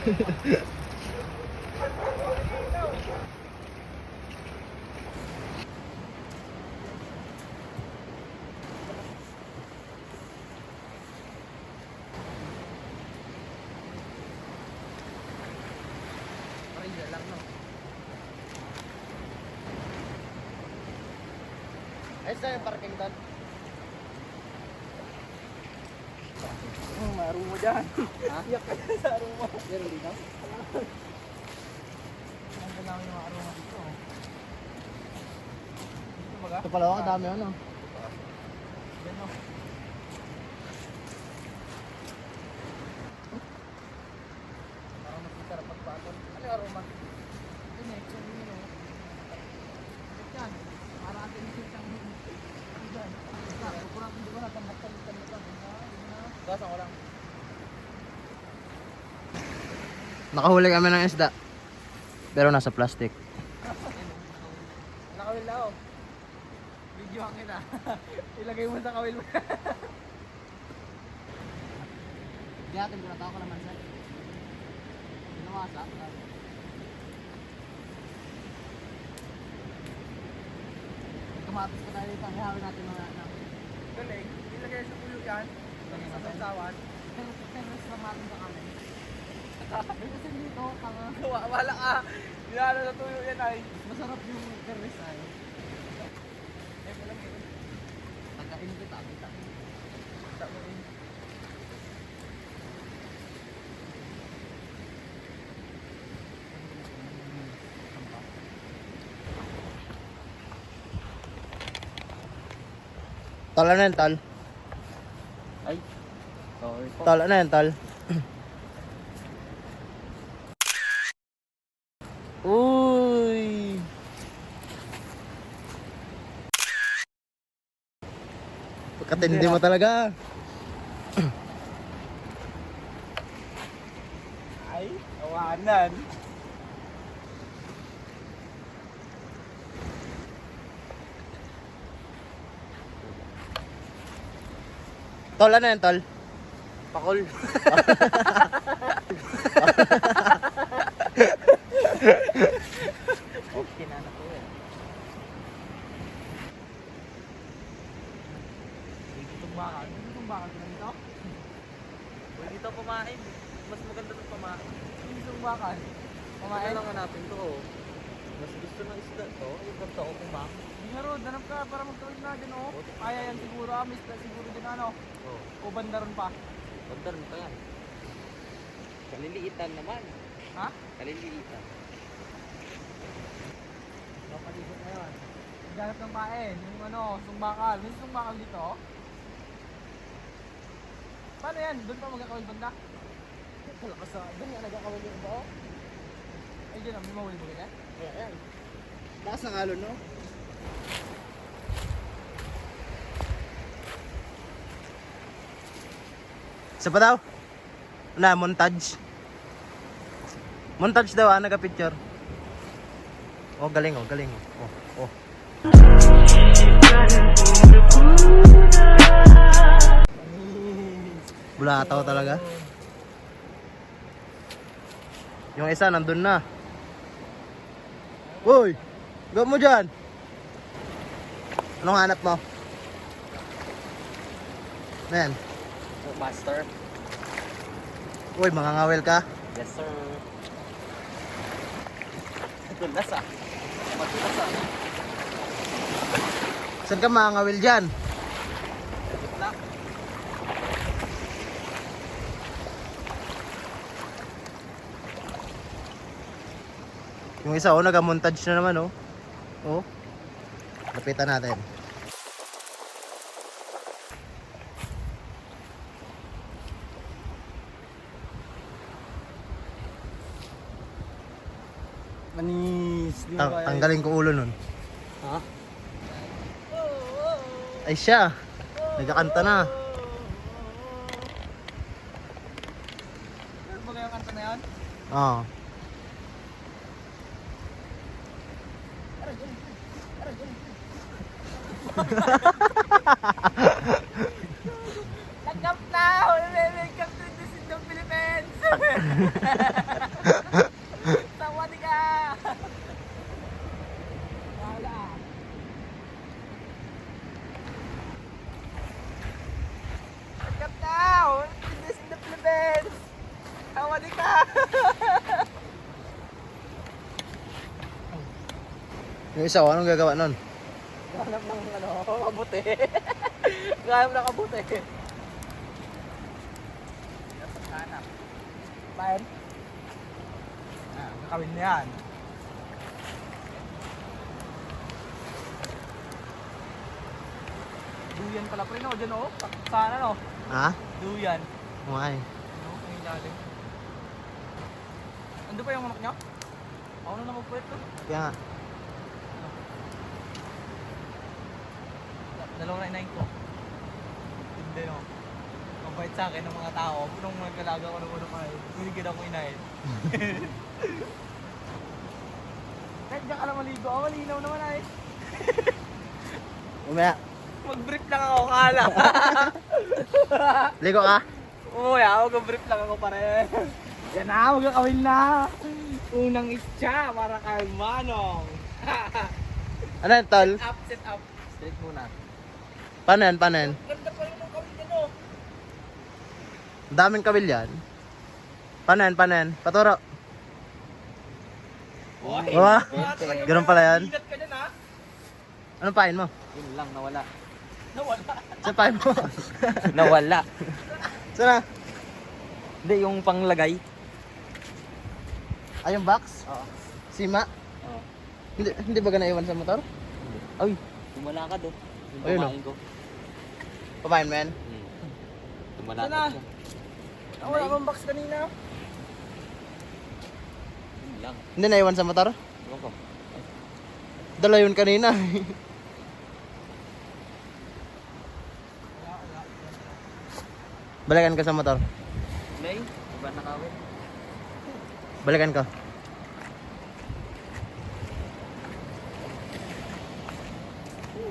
Lang, no? Ayos na yung parking doon. Maro mo dyan. Ha? Iyak ka dyan sa aroma. Yan, hindi na. Ang ganaw yung mga aroma dito. Dito baga? Ito pala, dami ano. Yan o. Parang mas masarap magpatol. Ano yung aroma? Ito na, ito na yun o. Ito yan. Para atin yung siyang ito dyan. Kurang hindi ko na tambak-tambak na lang. Gasan ko lang. Nakahuli kami ng isda. Pero nasa plastic. Nakawil na o. Video ang ina. Ilagay mo sa kawil mo. Hindi natin kung natako naman sa. Pinawasa. Kamatis pa tayo dito. Ihawin natin mga anak. Galing. Ilagay sa pulo yan. Ilagay sa sasawan. Pero salamat sa kami. Kasi dito, tanga. Wala ka. Dinalo sa tuyo yan ay. Masarap yung kerris ay. Eh, walang yun. Tagain kita, kita. Tamuin. Tol, ano yan, tol? Ay. Sorry po. Tol, ano yan, tol? Uy! Pagkatindi mo talaga. Ay, awanan. Tol, ano yan, tol? Pakol. Okay na na po eh. Itong bakal. Itong bakal na dito? Pwede dito pumain. Mas maganda itong pumain. Itong bakal. Kaya Kumain. lang hanapin to oh. Mas gusto ng isda to. Yung ganito o pumain. Hindi ro, danap ka para magkawin na dyan oh. Kaya yan siguro, miss na siguro din ano. Oh. O banda ron pa. Bandar mo pa yan. Kaliliitan naman. Ha? Kaliliitan. Napalibot na yun. Ganap ng pain, yung ano, sumbakal. May sumbakal dito. Paano yan? Doon pa magkakawil banda? Kalakas sa, doon nga nagkakawil yung ba? Ay, dyan, may mahuli mo ganyan? Ayan. Lakas ng alon, no? Isa pa daw? Wala, montage. Montage daw, nagka-picture. Oh, galing, oh, galing. Oh, oh. Bulataw talaga. Yung isa, nandun na. Uy! Gawin mo dyan! Anong hanap mo? Men, Master. uy, mangangawil ka? Yes sir. Matulas ah. Matulas ah. Saan ka mangangawil dyan? Gitna. Yung isa, oh, nag-montage na naman, oh. Oh. Lapitan natin. Manis. Di ba kaya? Tanggalin ko ulo nun. Ha? Ay siya. Nagkakanta na. Ano ba yung kanta na yan? Oo. Tanggap na! Welcome to the Philippines! Yung isa, oh, anong gagawa nun? Hanap ng ano, kabuti. Hanap ng kabuti. Hanap. Bayan? Ah, kakawin na yan. Duyan pala pre, no? Diyan, oh. Sana, no? Ha? Duyan. Okay. Ano? Ang ilalim. Ando pa yung manok niya? Ako na mag-pwet to. Kaya nga. Dalawa na inahin ko. Hindi, no? Mabait sa akin ng mga tao. Nung nagkalaga ko ng manok ay, binigyan ako inahin. Kahit diyan ka lang maligo, ako malinaw naman ay. Umaya. Mag-brief lang ako, kala. Ligo ka? Oo, ya, mag-brief lang ako pare. Yan na, magkakawin na. Unang itcha para kay Manong. Ano yan, tol? Set up. Straight muna. Paano yan, paano yan? Ganda pa rin ng kawin yan, oh. Ang daming kabil yan. Paano yan, paano yan? Paturo. Oy, Wah, ganun pala yan. Ingat ka dyan, ha? Anong pain mo? Yun lang, nawala. Nawala? Saan pain mo? Nawala. Saan na? Hindi, yung panglagay. Ay, yung box? Oo. Sima? Oo. Hindi ba naiwan sa motor? Ay, tumala ka do. Yung Ayun, pamain ko. Papain, men? Tumala ka siya. Wala akong box kanina. Yun lang. Hindi naiwan sa motor? Ewan ko. Dala yun kanina. Balikan ka sa motor. May, iba na kawin. Balikan ka.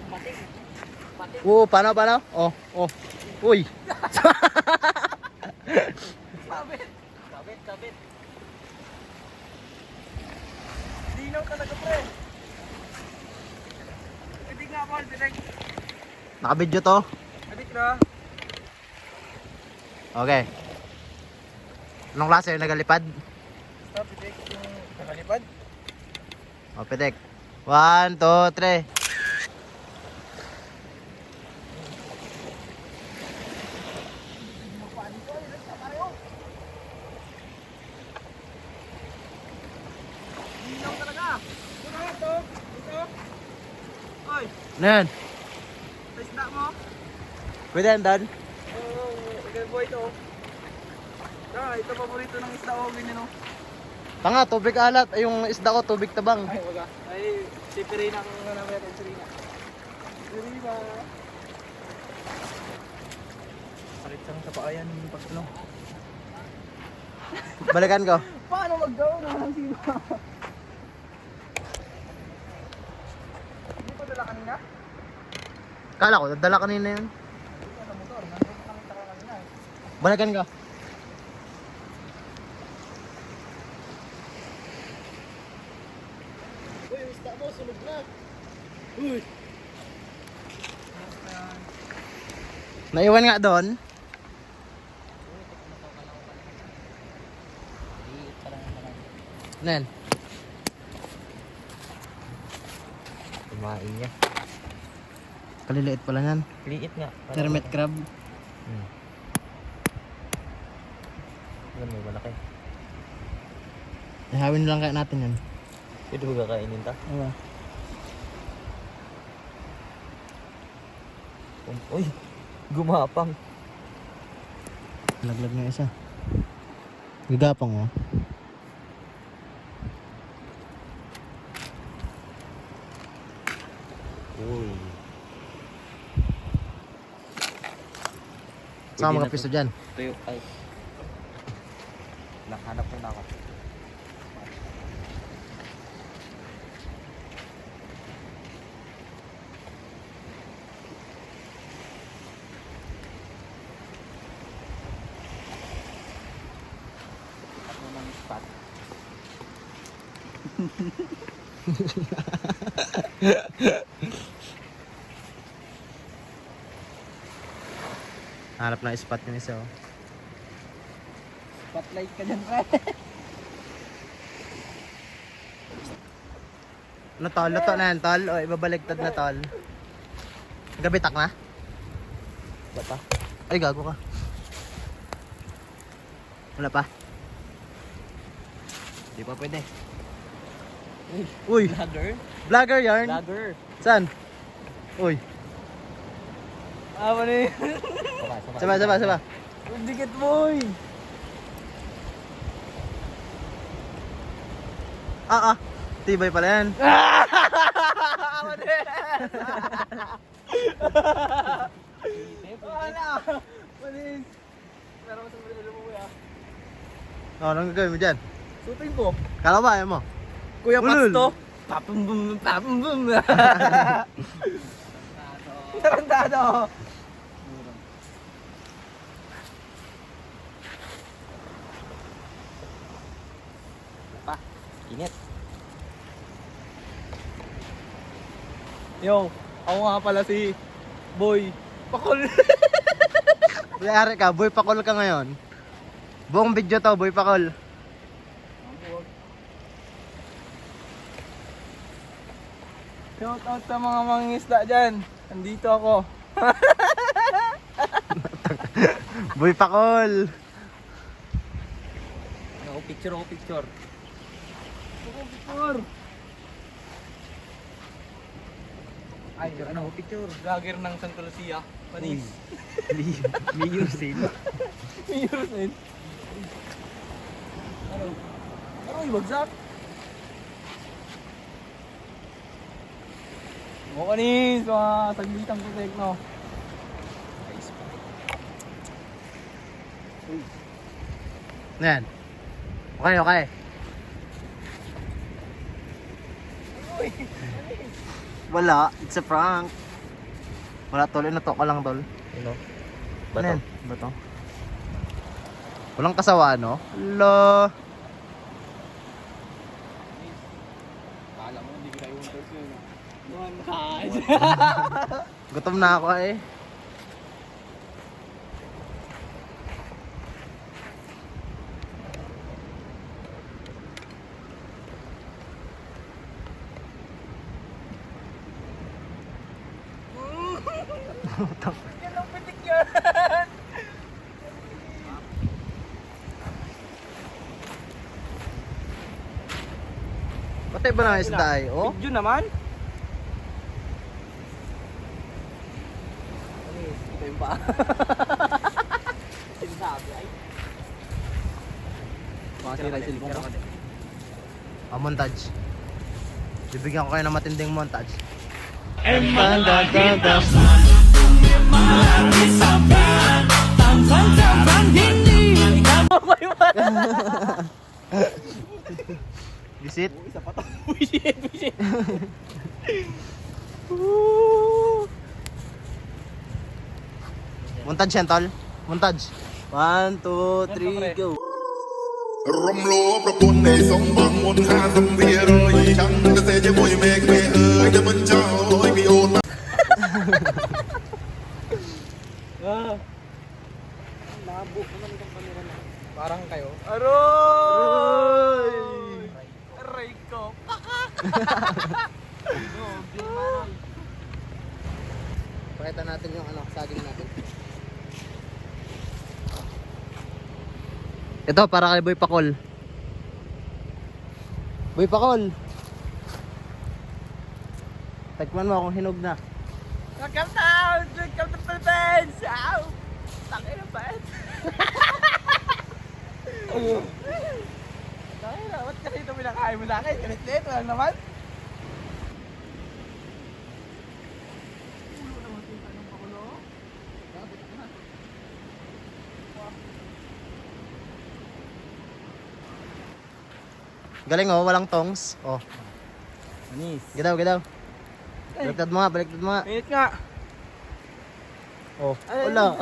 Pati. Pati. Paano, paano? Oh, oh. Uy. Kabit. Kabit, kabit. Dinaw talaga pre. Pwede nga Paul, direct. Nakabidyo to. Adik na. Okay. Anong klase yung nagalipad? Stop, itik yung nakalipad. O, pitik. 1, 2, 3. Dinaw talaga. Ito, ito. Ito. Oy, Ano yan? sa isda mo. Pwede yan, Dan? Oo, okay boy ito. Ito paborito ng isda ko, ganyan o. Tanga, tubig alat. Ay, yung isda ko, tubig tabang. Ay, waga. Ay, si Pirina ang namin natin, Pirina. Pirina. Sakit lang sa paayan yung pagtulo. Balikan ko. Paano mag-down na ng siba? Hindi pa dala kanina? Kala ko, dadala kanina yun. Hindi sa motor, nandun kami taka kanina eh. Balikan ko. Uy, yung isda mo, sunog na. Uy. Naiwan nga doon. Ano yan? Kumain niya. Kaliliit pala yan. Liit nga. Hermit crab. Yan, may malaki. Ihawin lang kaya natin yan. Pwede ba kakainin ta? Diba? Uy, gumapang. Laglag na isa. Gagapang mo. Uy. Saan mga piso dyan? Tuyo, ay. Nakahanap na ako. Ako ng spot. Hanap na spot yung isa. Oh. Spotlight ka dyan, pre. Ano tol? Luto na yan tol? O ibabaliktad na tol. Gabitak na? Wala pa? Ay gago ka. Wala pa? Di pa pwede. Uy! Vlogger? Vlogger yarn? Vlogger. Saan? Uy! Ano yun? Saba. Dikit boy! Tibay pala yan. Wala! Manis! Pero sa mga mo kuya. Anong gagawin mo dyan? Sutin ko. Kala ba ayaw mo? Kuya Ulul. Pats to. Papumbum. Tarantado. Init. Yo, ako nga pala si Boy Pakol. Yari ka, boy pakol ka ngayon. Buong video to, boy pakol. Shout out sa mga mangingisda dyan. Nandito ako. Boy pakol. Ako picture. Picture. Ay, ano? Picture. Vlogger ng Santa Lucia. Panis. Mayor sale. Mayor sin. Ano? Ano ibagsak? O kanis, mga saglitang putek, no? Yan. Okay. Wala, it's a prank. Wala tol, inato ka lang tol. Ano? Ano yan? Bato. Walang kasawa, no? Hello. Kala mo, hindi kita yung person. Gutom na ako eh. Yan ang pitik yan! Patay ba na isda ay? Oh? Video naman? Ito yung pa. Sinasabi ay. Makasira yung cellphone ko. Montage. Bibigyan ko kayo ng matinding montage. Visit. Isa pa to. Buisit. Montage yan tol. Montage. 1, 2, 3, go. รมโลประกุนในสมบังมนหาสมเวียเลยฉันก็เสียจะมวยเมฆเมเอ๋ยจะมันเจ้าไม่มีโอน Labo naman itong camera na. Parang kayo. Aroy! Aray ko. Pakita natin yung ano, saging natin. Ito para kay Boy Pakol. Boy Pakol. Tikman mo kung hinog na. Welcome down! Welcome to Philippines! Ow! Tangin na ba? Tangin na, ba't kasi ito pinakain mo sa akin? Galit-lit, walang naman. Ulo naman ito ng pakulo. Galing oh, walang tongs. Oh, Anis. gidaw. Baliktad mo nga. Minute nga. Oh, Ay. wala.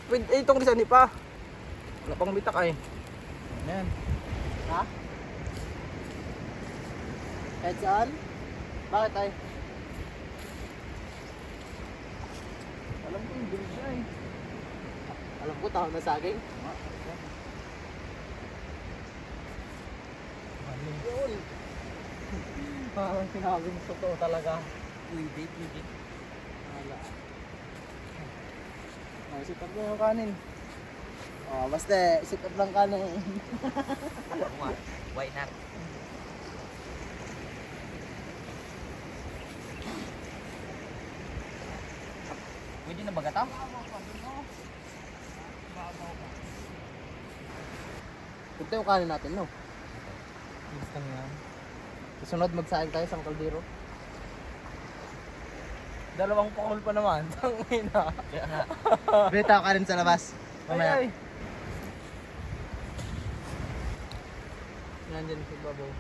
Wait, itong resign pa. Wala pang bitak ay. Ayan. Ha? Heads on? Bakit ay? Alam ko yung bilis siya eh. Alam ko, tao na saging. tol. Parang sinabing totoo talaga. Pwede. Wala. Oh, sit up mo yung kanin. Oh, basta sit up lang ka nung... Why not? Pwede na baga tam? Ito yung kanin natin, no? Gusto nga. Sunod magsaing tayo sa kaldero. Dalawang pakol pa naman. Tangina. Bitaw ka rin sa labas. Mamaya. Ay. Nandyan sa babaw.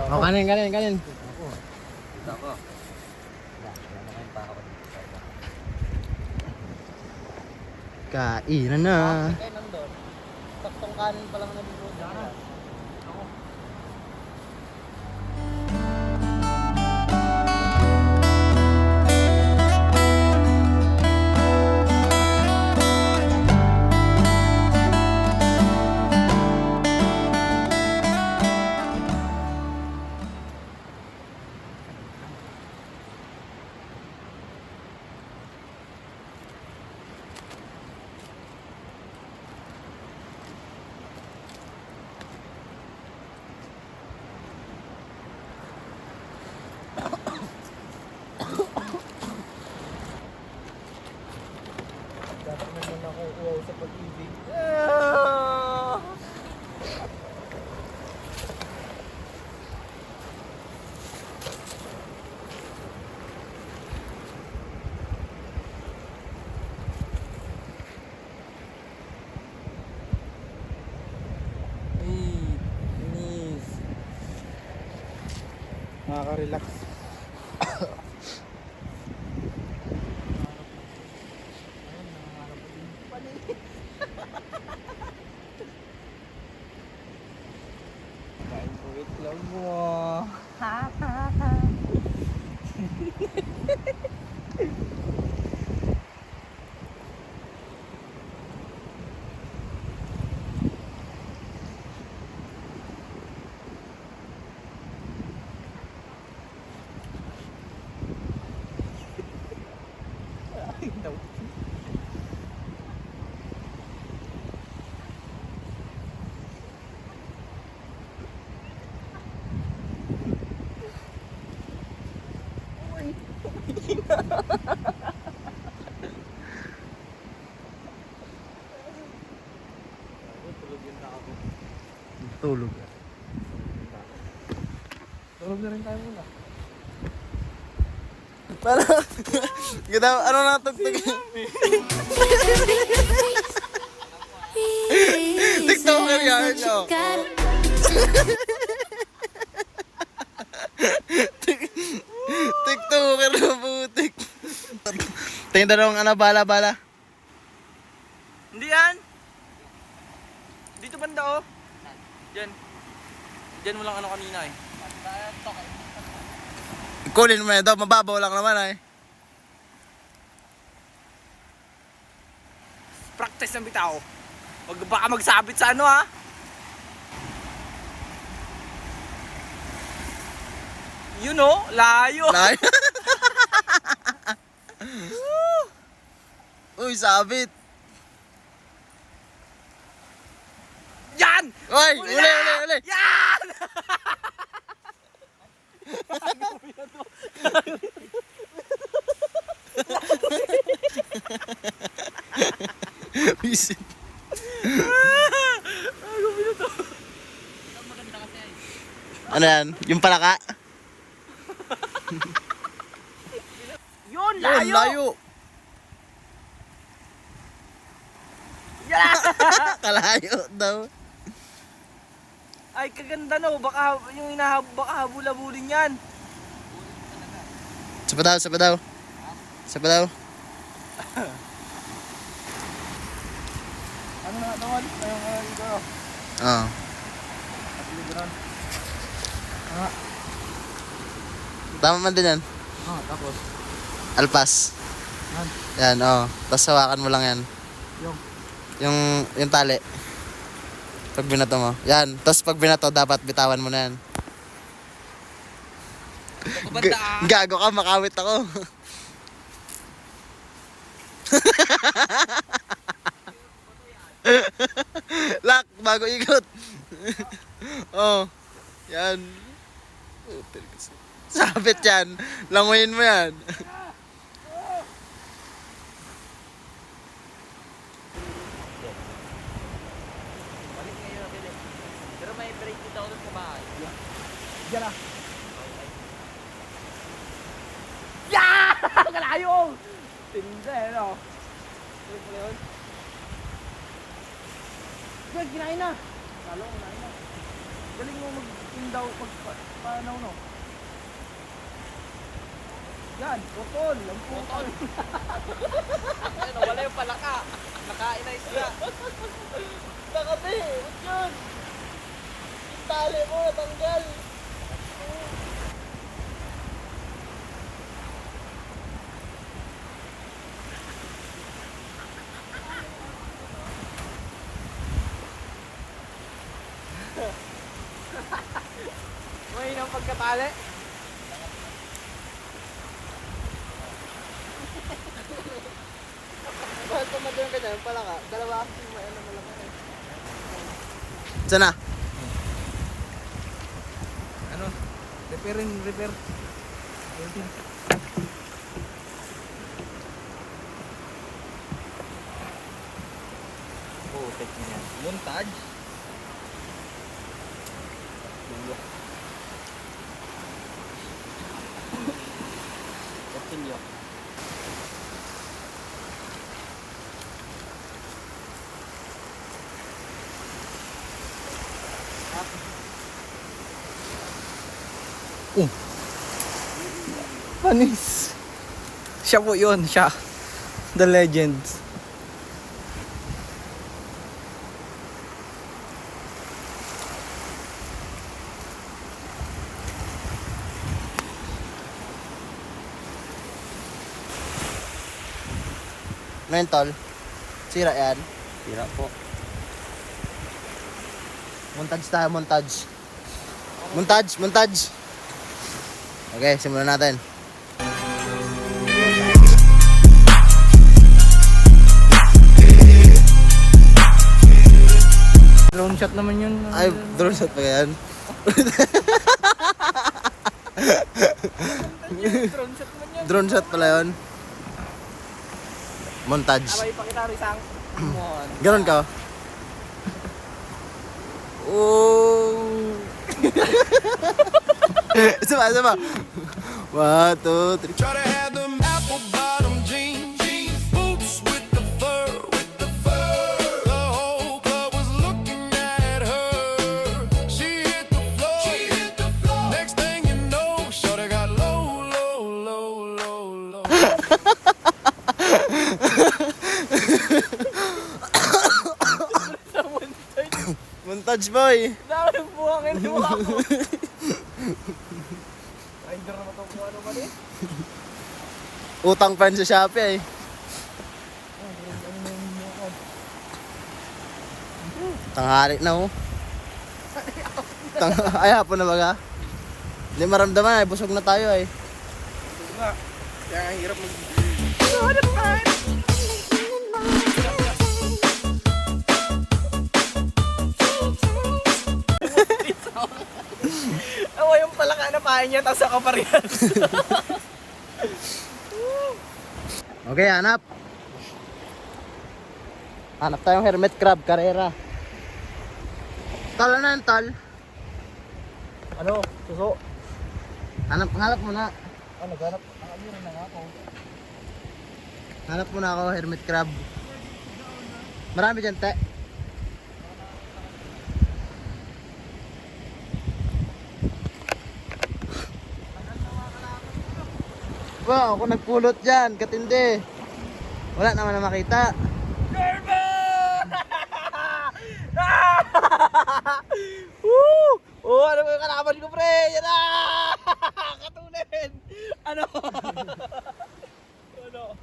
Oh, kanin. Ito ako. Wala na kayong pa ako dito. Kainan na. Kayo nandun. Saktong kanin pa lang nandito. Dapat naman ako uwaw sa pag-ibig. Inis. Nakaka-relax. Kain ko itlog mo. Tulog. Tulog na rin tayo muna. Para. Ganda, ano na tugtog? TikToker yan, no? TikToker na putik. Tingin dalawang ano, bala. Hindi yan! Dito banda oh. Diyan. Diyan mo lang ano kanina eh. Kulin mo na ito, mababaw lang naman ay. Practice ng bitaw. Wag baka magsabit sa ano ha. You know, layo. Layo. Uy, sabit. Yan! Uy, uli. Yan! Visit. Ano yan? Yung palaka? Yun, Yun, layo! layo. Yan! Kalayo daw. Ay, kaganda no. Baka yung baka habula-bulin yan. Sapa daw. Ano na naman? Ayun dito. Oo. Liburan. Tama man din yan. Tapos. Alpas. Yan, oh. Tapos hawakan mo lang yan. Yung? Yung tali. Pag binato mo. Yan. Tapos pag binato, dapat bitawan mo na yan. Kabanda ah. Gago ka, makawit ako. Lock, bago ikot. Oh. Yan. Sabit yan. Languyin mo yan. Balik ngayon na Philip. Pero may break dito ako dun sa bahay. Diyan na. Yeah! Kalayo! Tinda eh, no? Tuloy mo yun? Diyan, kinain na. Lalo, kinain na. Galing mo mag-indaw pag paanaw, no? Yan, putol. Ang putol. Ay, nawala yung palaka. Nakain na isla. Nakabi, wag yun. Yung tali mo, natanggal. May nang pagkatali. Bakit tumagal ka dyan? Pala ka. Dalawa ako may ano malaki eh. Sana. Ano? Repair. Oh, tek niya. Montage. Continue. Panis. Siya po yun, siya. The legend. Mentol. Sira yan. Tira po. Montage tayo, montage. Montage. Okay, simulan natin. Drone shot naman yun. Ay, drone shot pa yan. Drone shot mo niya. Drone shot pala yun. Montage. Abay, pakita rin isang. Mon. Ganon ka. Oh. Isa pa. 1, 2, 3. Try to have them apple bottom jeans, boots with the fur, The whole club was looking at her. She hit the floor. Next thing you know, shorty got low. Montage boy. Dami yung buhangin mo ako. Rider na ito kung ano ba din. Utang pa yun sa Shopee eh. Tanghali na oh. Ay, hapon na baga. Hindi maramdaman ay busog na tayo eh. Kaya ang hirap mag... Awa yung palaka na pahay niya, tapos ako pa rin. Okay, hanap. Hanap tayong hermit crab, karera. Tal na yan, tal. Ano? Suso? Hanap mo na. Ano, ganap? Nakalirin na nga ako. Hanap mo na ako, hermit crab. Marami dyan, te. Wow, ako nagpulot dyan, katindi. Wala naman na makita. Woo! Oh, ano ba yung kalaban ko, pre? Yan na! Katunin! Ano? Ano?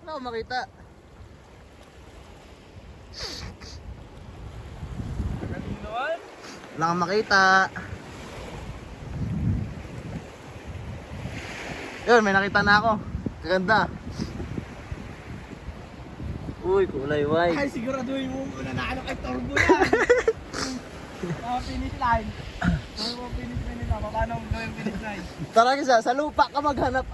Wala akong makita. Kanino? Wala kang makita. Yun, may nakita na ako. Kaganda. Uy, kulay white. Ay, siguraduhin mo muna na ano kay Turbo yan. Finish line. Ano mo finish line nila? Paano mo gawin finish line? Tara kasi, sa lupa ka maghanap.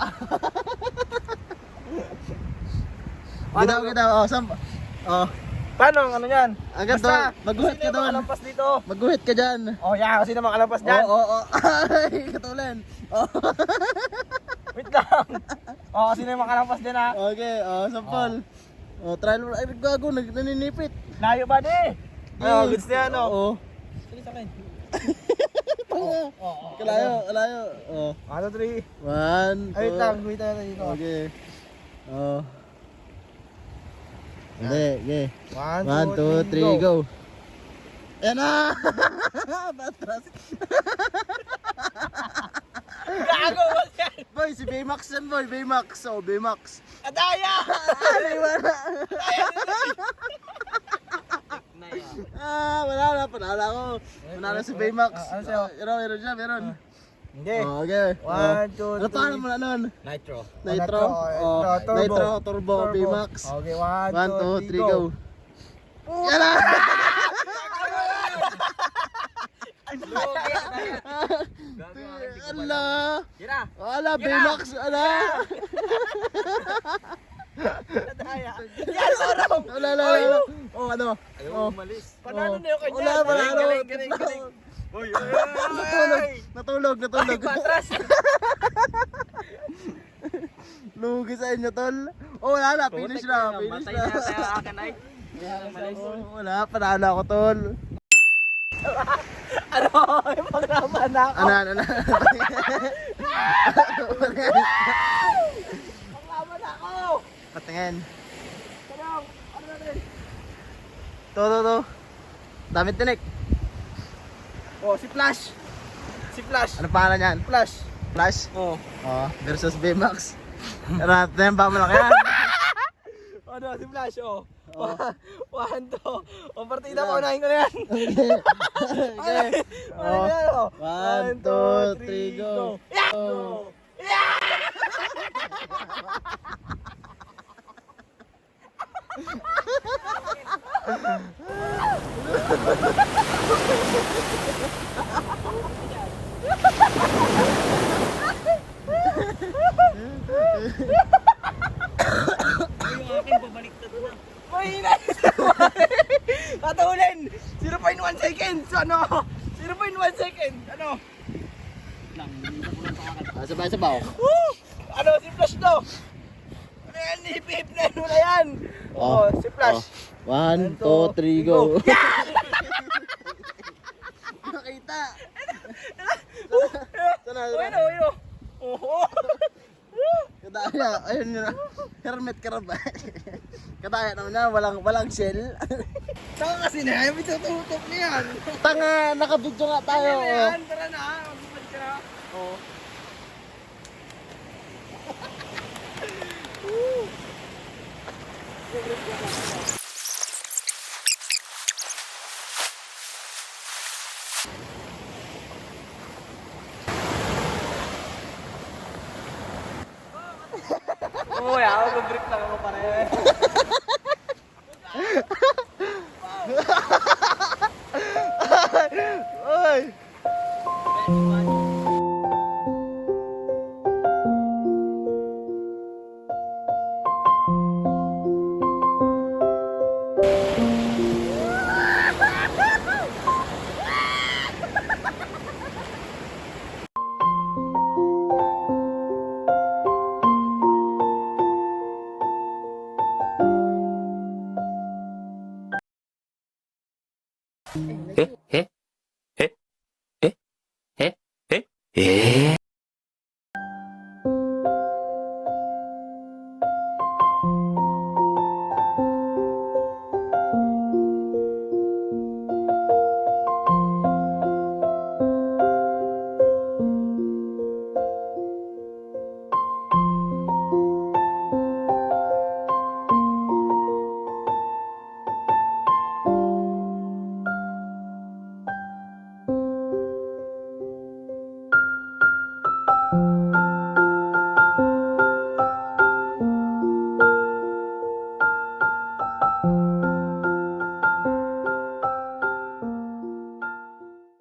Gitaw. Oh, saan? Oh. Paano ang ano yan? Agad doon. Magguhit ka doon. Malampas dito. Magguhit ka dyan. Oh, yeah. Kasi naman kalampas dyan. Oo. Ay, katulan. Oh. Wait lang. Oh, kasi naman kalampas dyan ha. Okay, sampol. Oh, trial mo. Ay, gago, naninipit. Layo ba di? Oh, goods na yan oh. Oo. Sige sa akin. Kalayo. Oh. 1, 2, 3. 1, 2. Ay, wait lang. Wait lang dito. Okay. Oh. Hindi, okay. 1, 1, 2, 3, go. Ayan na! Batras. Gago mo yan! Boy, si Baymax yan, boy. Baymax. Oh, Baymax. Adaya! Wala. Wala na. Panala ko. Panala si Baymax. Ano sa'yo? Meron siya, meron. Hindi. Oh, okay. 1, 2, 3. Ano pangalan mo na nun? Nitro. Nitro. Oh, Nitro, Turbo, Baymax. Okay, 1, 2, 3, go. Oh! Yan na! Ala! Kira! Ala, Baymax! Ala! Adaya! Yan, orong! Ala! Oh, ano? Oh. Umalis. Panalo na yung kanya. Wala, panalo. Galing. Uy, Natulog. Patras! Lugi sa inyo, tol. Oh, wala na. Finish na. Matay na tayo akin ay. Oh, wala, panalo ako, tol. Ano? May pagraman na ako. Ano? Pagraman na ako. Patingin. Sarang, ano natin? To. Damit tinik. Oh, si Flash. Ano pangalan yan? Flash. Flash? Oh. Oh, versus Baymax. Ano ba mo lang yan? Ano, si Flash, oh. 1, 2. O, partida mo, unahin ko na yan. Okay. Oh. 1, 2, 3, go. Yeah! Oh. Mahina! Katulin! 0.1 seconds! Ano? 0.1 seconds! Ano? Sabaw. Woo! Ano? Si Flash to! Ano yan? Hip-hip na yun na yan! Oh, si Flash! 1, 2, 3, go. Nakita. Sana. Ayun! Oh! Kadaya, ayun yun. Hermit ka ba? Kadaya naman na, walang shell. Saka kasi na yan, may tututok na yan! Tanga, nakabidyo nga tayo. Ano yan? Tara na! Magbalik ka na! Oh. Uy, ako mag-brick lang ako pare. Oy!